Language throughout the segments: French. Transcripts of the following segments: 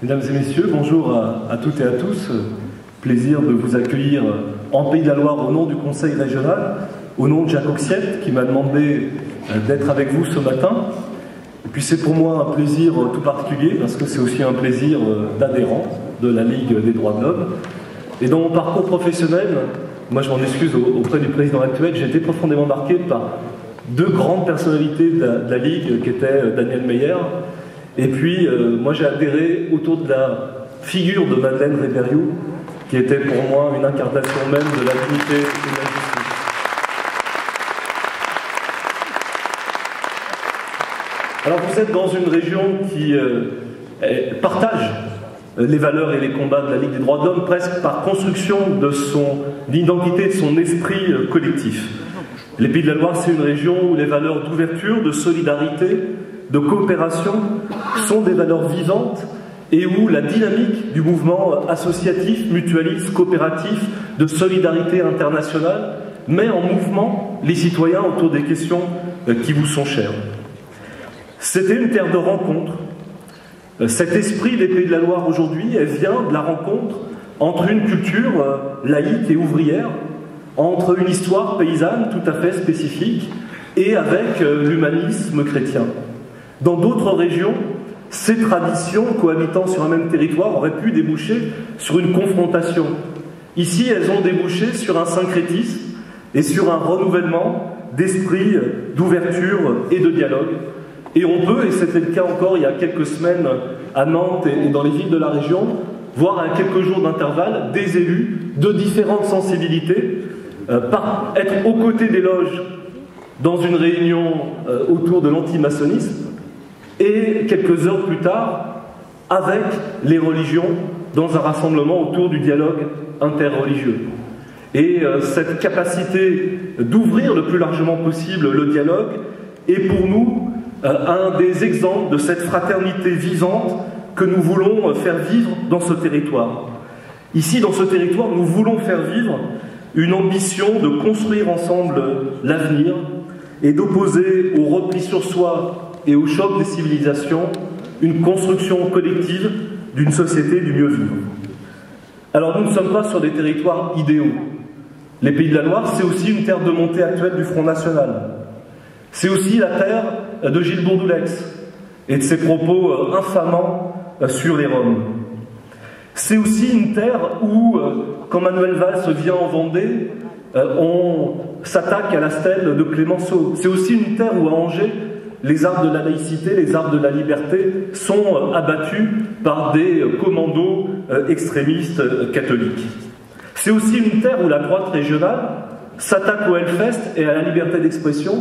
Mesdames et messieurs, bonjour à toutes et à tous. Plaisir de vous accueillir en Pays de la Loire au nom du Conseil régional, au nom de Jacques Auxiette qui m'a demandé d'être avec vous ce matin. Et puis c'est pour moi un plaisir tout particulier parce que c'est aussi un plaisir d'adhérent de la Ligue des droits de l'homme. Et dans mon parcours professionnel, moi je m'en excuse auprès du président actuel, j'ai été profondément marqué par deux grandes personnalités de la Ligue qui étaient Daniel Meyer. Et puis, moi j'ai adhéré autour de la figure de Madeleine Rébériou, qui était pour moi une incarnation même de la dignité et de la justice. Alors vous êtes dans une région qui partage les valeurs et les combats de la Ligue des droits de l'homme presque par construction de son identité, de son esprit collectif. Les Pays de la Loire, c'est une région où les valeurs d'ouverture, de solidarité, de coopération sont des valeurs vivantes et où la dynamique du mouvement associatif, mutualiste, coopératif, de solidarité internationale met en mouvement les citoyens autour des questions qui vous sont chères. C'était une terre de rencontre. Cet esprit des Pays de la Loire aujourd'hui, elle vient de la rencontre entre une culture laïque et ouvrière, entre une histoire paysanne tout à fait spécifique et avec l'humanisme chrétien. Dans d'autres régions, ces traditions cohabitant sur un même territoire auraient pu déboucher sur une confrontation. Ici, elles ont débouché sur un syncrétisme et sur un renouvellement d'esprit, d'ouverture et de dialogue. Et on peut, et c'était le cas encore il y a quelques semaines à Nantes et dans les villes de la région, voir à quelques jours d'intervalle des élus de différentes sensibilités être aux côtés des loges dans une réunion autour de l'antimaçonnisme et quelques heures plus tard avec les religions dans un rassemblement autour du dialogue interreligieux. Et cette capacité d'ouvrir le plus largement possible le dialogue est pour nous un des exemples de cette fraternité vivante que nous voulons faire vivre dans ce territoire. Ici, dans ce territoire, nous voulons faire vivre une ambition de construire ensemble l'avenir et d'opposer au repli sur soi et au choc des civilisations une construction collective d'une société du mieux vivre. Alors nous ne sommes pas sur des territoires idéaux. Les Pays de la Loire, c'est aussi une terre de montée actuelle du Front National. C'est aussi la terre de Gilles Bourdoulex et de ses propos infamants sur les Roms. C'est aussi une terre où, quand Manuel Valls vient en Vendée, on s'attaque à la stèle de Clémenceau. C'est aussi une terre où, à Angers, les arbres de la laïcité, les arbres de la liberté sont abattus par des commandos extrémistes catholiques. C'est aussi une terre où la droite régionale s'attaque au Hellfest et à la liberté d'expression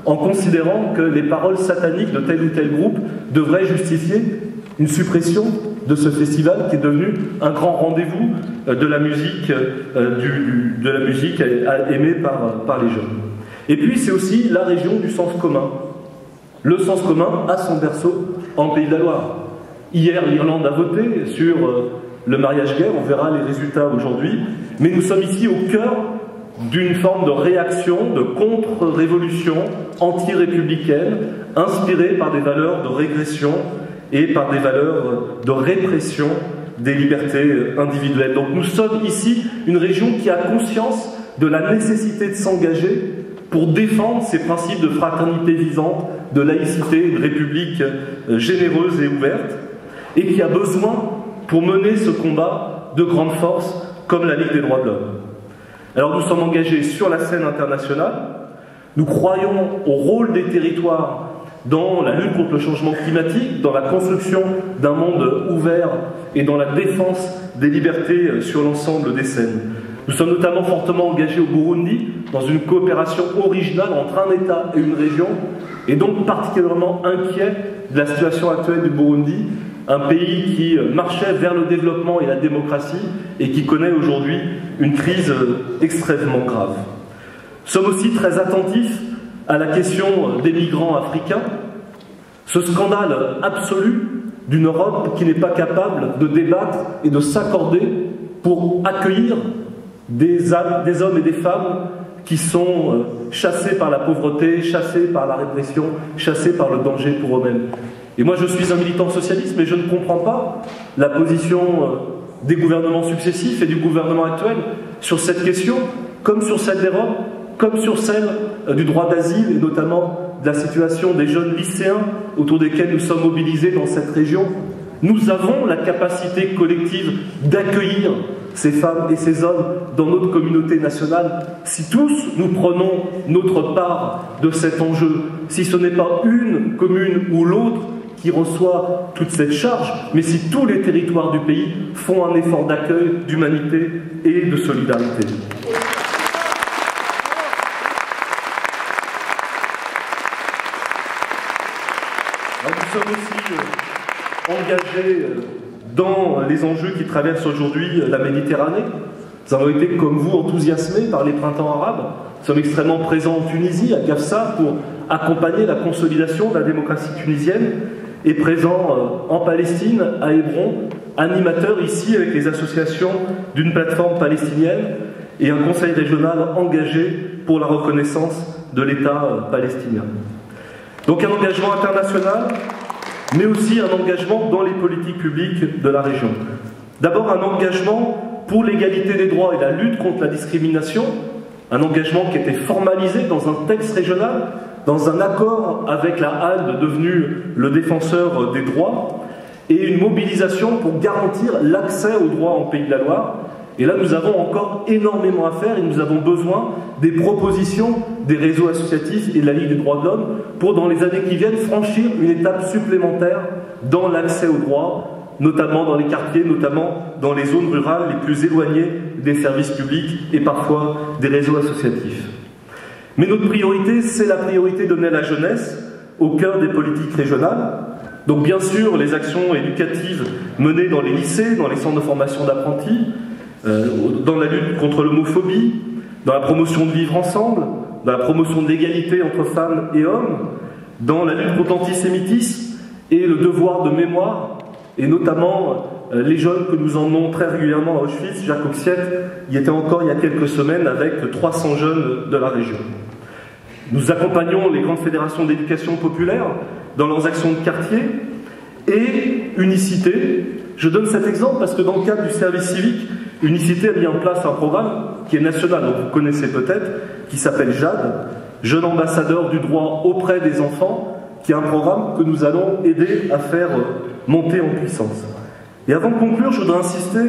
en considérant que les paroles sataniques de tel ou tel groupe devraient justifier une suppression de ce festival qui est devenu un grand rendez-vous de la musique, aimée par les jeunes. Et puis c'est aussi la région du sens commun. Le sens commun a son berceau en Pays de la Loire. Hier, l'Irlande a voté sur le mariage gay, on verra les résultats aujourd'hui, mais nous sommes ici au cœur d'une forme de réaction, de contre-révolution anti-républicaine, inspirée par des valeurs de régression et par des valeurs de répression des libertés individuelles. Donc nous sommes ici une région qui a conscience de la nécessité de s'engager pour défendre ces principes de fraternité vivante, de laïcité, de république généreuse et ouverte, et qui a besoin, pour mener ce combat, de grandes forces comme la Ligue des droits de l'homme. Alors nous sommes engagés sur la scène internationale, nous croyons au rôle des territoires dans la lutte contre le changement climatique, dans la construction d'un monde ouvert et dans la défense des libertés sur l'ensemble des scènes. Nous sommes notamment fortement engagés au Burundi dans une coopération originale entre un État et une région, et donc particulièrement inquiets de la situation actuelle du Burundi, un pays qui marchait vers le développement et la démocratie et qui connaît aujourd'hui une crise extrêmement grave. Nous sommes aussi très attentifs à la question des migrants africains, ce scandale absolu d'une Europe qui n'est pas capable de débattre et de s'accorder pour accueillir des hommes et des femmes qui sont chassés par la pauvreté, chassés par la répression, chassés par le danger pour eux-mêmes. Et moi je suis un militant socialiste, mais je ne comprends pas la position des gouvernements successifs et du gouvernement actuel sur cette question, comme sur celle des Roms, comme sur celle du droit d'asile et notamment de la situation des jeunes lycéens autour desquels nous sommes mobilisés dans cette région. Nous avons la capacité collective d'accueillir ces femmes et ces hommes dans notre communauté nationale. Si tous nous prenons notre part de cet enjeu, si ce n'est pas une commune ou l'autre qui reçoit toute cette charge, mais si tous les territoires du pays font un effort d'accueil, d'humanité et de solidarité. Alors, nous sommes aussi engagés dans les enjeux qui traversent aujourd'hui la Méditerranée. Nous avons été, comme vous, enthousiasmés par les printemps arabes. Nous sommes extrêmement présents en Tunisie, à Kafsa, pour accompagner la consolidation de la démocratie tunisienne, et présents en Palestine, à Hébron, animateurs ici avec les associations d'une plateforme palestinienne et un conseil régional engagé pour la reconnaissance de l'État palestinien. Donc un engagement international, mais aussi un engagement dans les politiques publiques de la région. D'abord un engagement pour l'égalité des droits et la lutte contre la discrimination, un engagement qui était formalisé dans un texte régional, dans un accord avec la HALDE devenue le défenseur des droits, et une mobilisation pour garantir l'accès aux droits en Pays de la Loire. Et là, nous avons encore énormément à faire et nous avons besoin des propositions des réseaux associatifs et de la Ligue des droits de l'homme pour, dans les années qui viennent, franchir une étape supplémentaire dans l'accès aux droits, notamment dans les quartiers, notamment dans les zones rurales les plus éloignées des services publics et parfois des réseaux associatifs. Mais notre priorité, c'est la priorité donnée à la jeunesse, au cœur des politiques régionales. Donc bien sûr, les actions éducatives menées dans les lycées, dans les centres de formation d'apprentis, dans la lutte contre l'homophobie, dans la promotion de vivre ensemble, dans la promotion de l'égalité entre femmes et hommes, dans la lutte contre l'antisémitisme et le devoir de mémoire, et notamment les jeunes que nous emmenons très régulièrement à Auschwitz. Jacques Oxiette y était encore il y a quelques semaines avec 300 jeunes de la région. Nous accompagnons les grandes fédérations d'éducation populaire dans leurs actions de quartier et Unicité. Je donne cet exemple parce que dans le cadre du service civique, Unicité a mis en place un programme qui est national, donc vous connaissez peut-être, qui s'appelle JAD, Jeune ambassadeur du droit auprès des enfants, qui est un programme que nous allons aider à faire monter en puissance. Et avant de conclure, je voudrais insister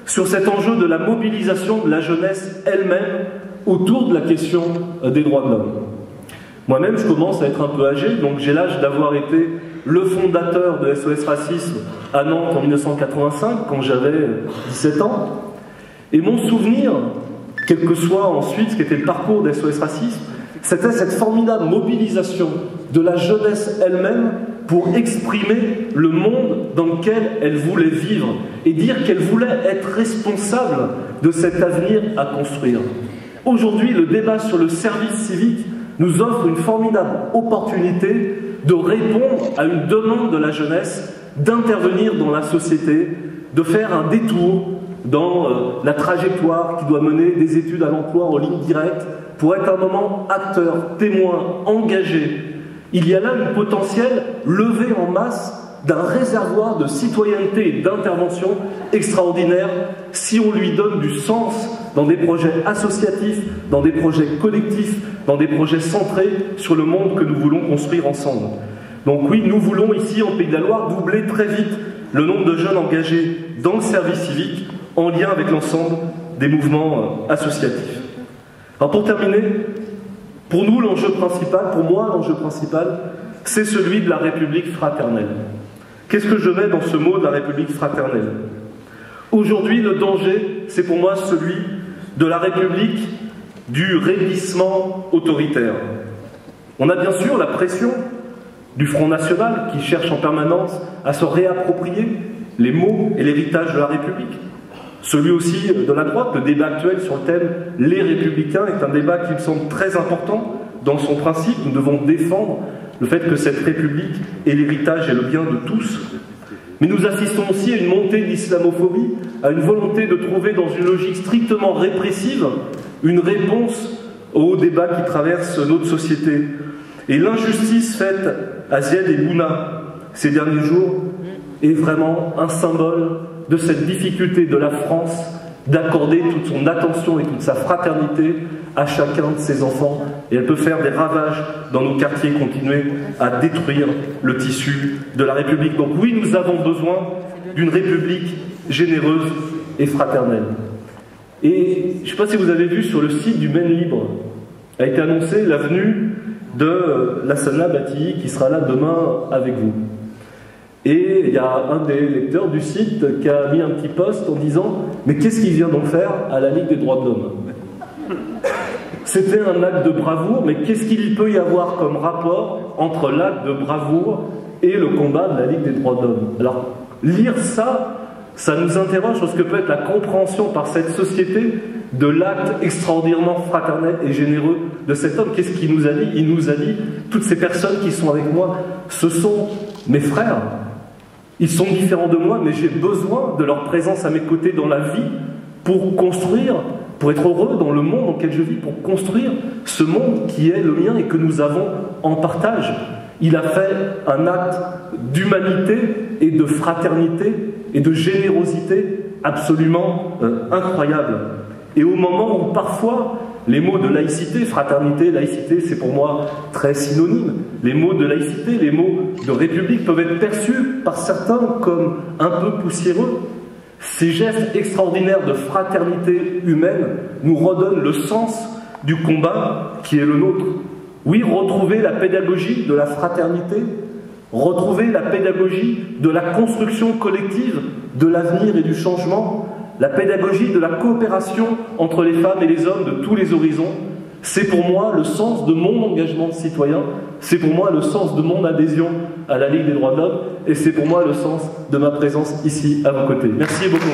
sur cet enjeu de la mobilisation de la jeunesse elle-même autour de la question des droits de l'homme. Moi-même, je commence à être un peu âgé, donc j'ai l'âge d'avoir été le fondateur de SOS Racisme à Nantes en 1985, quand j'avais 17 ans. Et mon souvenir, quel que soit ensuite ce qu'était le parcours de SOS Racisme, c'était cette formidable mobilisation de la jeunesse elle-même pour exprimer le monde dans lequel elle voulait vivre et dire qu'elle voulait être responsable de cet avenir à construire. Aujourd'hui, le débat sur le service civique nous offre une formidable opportunité de répondre à une demande de la jeunesse, d'intervenir dans la société, de faire un détour dans la trajectoire qui doit mener des études à l'emploi en ligne directe pour être un moment acteur, témoin, engagé. Il y a là une potentielle levée en masse d'un réservoir de citoyenneté et d'intervention extraordinaire si on lui donne du sens dans des projets associatifs, dans des projets collectifs, dans des projets centrés sur le monde que nous voulons construire ensemble. Donc oui, nous voulons ici, en Pays de la Loire, doubler très vite le nombre de jeunes engagés dans le service civique en lien avec l'ensemble des mouvements associatifs. Alors pour terminer, pour nous, l'enjeu principal, pour moi, l'enjeu principal, c'est celui de la République fraternelle. Qu'est-ce que je mets dans ce mot de la République fraternelle? Aujourd'hui, le danger, c'est pour moi celui de la République du raidissement autoritaire. On a bien sûr la pression du Front National qui cherche en permanence à se réapproprier les mots et l'héritage de la République. Celui aussi de la droite, le débat actuel sur le thème « Les Républicains » est un débat qui me semble très important dans son principe. Nous devons défendre le fait que cette République est l'héritage et le bien de tous. Mais nous assistons aussi à une montée de l'islamophobie, à une volonté de trouver dans une logique strictement répressive une réponse aux débats qui traversent notre société. Et l'injustice faite à Zied et Bouna, ces derniers jours est vraiment un symbole de cette difficulté de la France d'accorder toute son attention et toute sa fraternité à chacun de ses enfants. Et elle peut faire des ravages dans nos quartiers, continuer à détruire le tissu de la République. Donc oui, nous avons besoin d'une République généreuse et fraternelle. Et je ne sais pas si vous avez vu sur le site du Maine Libre, a été annoncée la venue de Lassana Bati qui sera là demain avec vous. Et il y a un des lecteurs du site qui a mis un petit post en disant « Mais qu'est-ce qu'il vient donc faire à la Ligue des droits de l'homme ?» C'était un acte de bravoure, mais qu'est-ce qu'il peut y avoir comme rapport entre l'acte de bravoure et le combat de la Ligue des droits de l'homme? Alors, lire ça, ça nous interroge sur ce que peut être la compréhension par cette société de l'acte extraordinairement fraternel et généreux de cet homme. Qu'est-ce qu'il nous a dit? Il nous a dit, toutes ces personnes qui sont avec moi, ce sont mes frères. Ils sont différents de moi, mais j'ai besoin de leur présence à mes côtés dans la vie pour construire, pour être heureux dans le monde dans lequel je vis, pour construire ce monde qui est le mien et que nous avons en partage. Il a fait un acte d'humanité et de fraternité et de générosité absolument incroyable. Et au moment où parfois les mots de laïcité, fraternité, laïcité, c'est pour moi très synonyme. Les mots de laïcité, les mots de république peuvent être perçus par certains comme un peu poussiéreux. Ces gestes extraordinaires de fraternité humaine nous redonnent le sens du combat qui est le nôtre. Oui, retrouver la pédagogie de la fraternité, retrouver la pédagogie de la construction collective de l'avenir et du changement, la pédagogie de la coopération entre les femmes et les hommes de tous les horizons, c'est pour moi le sens de mon engagement citoyen, c'est pour moi le sens de mon adhésion à la Ligue des droits de l'homme, et c'est pour moi le sens de ma présence ici à vos côtés. Merci beaucoup.